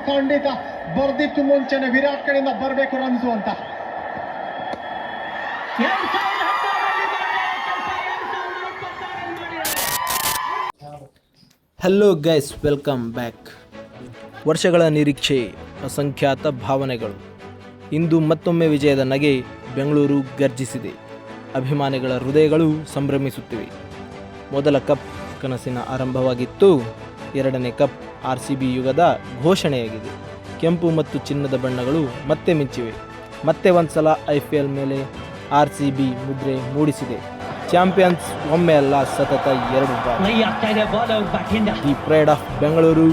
ಖಂಡಿತ ಬರ್ದಿತ್ತು ಮುಂಚೆನೆ ವಿರಾಟ್ ಕಡೆಯಿಂದ ಬರಬೇಕು ರನ್ಸು ಅಂತ. Hello guys, welcome back. ವರ್ಷಗಳ ನಿರೀಕ್ಷೆ, ಅಸಂಖ್ಯಾತ ಭಾವನೆಗಳು. ಇಂದು ಮತ್ತೊಮ್ಮೆ ವಿಜಯದ ನಗೆ. ಬೆಂಗಳೂರು ಗರ್ಜಿಸಿದೆ. ಅಭಿಮಾನಿಗಳ ಹೃದಯಗಳು ಸಂಭ್ರಮಿಸುತ್ತಿವೆ. ಮೊದಲ ಕಪ್ ಕನಸಿನ ಆರಂಭವಾಗಿತ್ತು. ಎರಡನೇ ಕಪ್ RCB ಯುಗದ ಘೋಷಣೆಯಾಗಿದೆ. ಕೆಂಪು ಮತ್ತು ಚಿನ್ನದ ಬಣ್ಣಗಳು ಮತ್ತೆ ಮಿಂಚಿವೆ. ಮತ್ತೆ ಒಂದ್ಸಲ IPL ಮೇಲೆ RCB ಮುದ್ರೆ ಮೂಡಿಸಿದೆ. ಚಾಂಪಿಯನ್ಸ್ ಒಮ್ಮೆ ಅಲ್ಲ, ಸತತ 2 ಬಾರಿ. The pride of Bengaluru,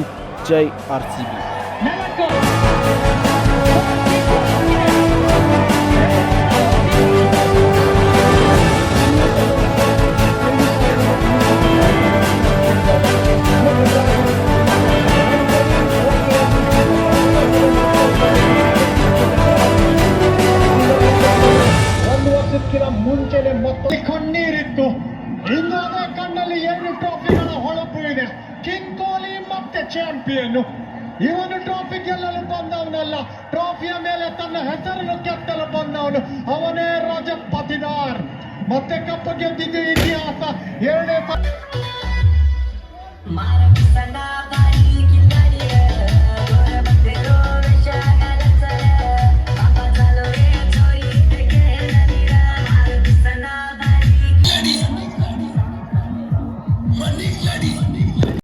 Jai RCB. ಮುಂಚೆನೆ ಮತ್ತೆ ಕಣ್ಣೀರಿತ್ತು. ಇನ್ನು ಅದೇ ಕಣ್ಣಲ್ಲಿ 2 ಟ್ರೋಫಿಗಳ ಹೊಳಪು ಇದೆ. ಕಿಂಗ್ ಕೊಹ್ಲಿ ಮತ್ತೆ ಚಾಂಪಿಯನ್. ಇವನು ಟ್ರೋಫಿ ಗೆಲ್ಲಲು ಬಂದವನಲ್ಲ, ಟ್ರೋಫಿಯ ಮೇಲೆ ತನ್ನ ಹೆಸರನ್ನು ಕೆತ್ತಲು ಬಂದವನು. ಅವನೇ ರಜತ್ ಪತಿದಾರ್. ಮತ್ತೆ ಕಪ್ ಗೆದ್ದಿದ್ದು ಇತಿಹಾಸ. 2ನೇ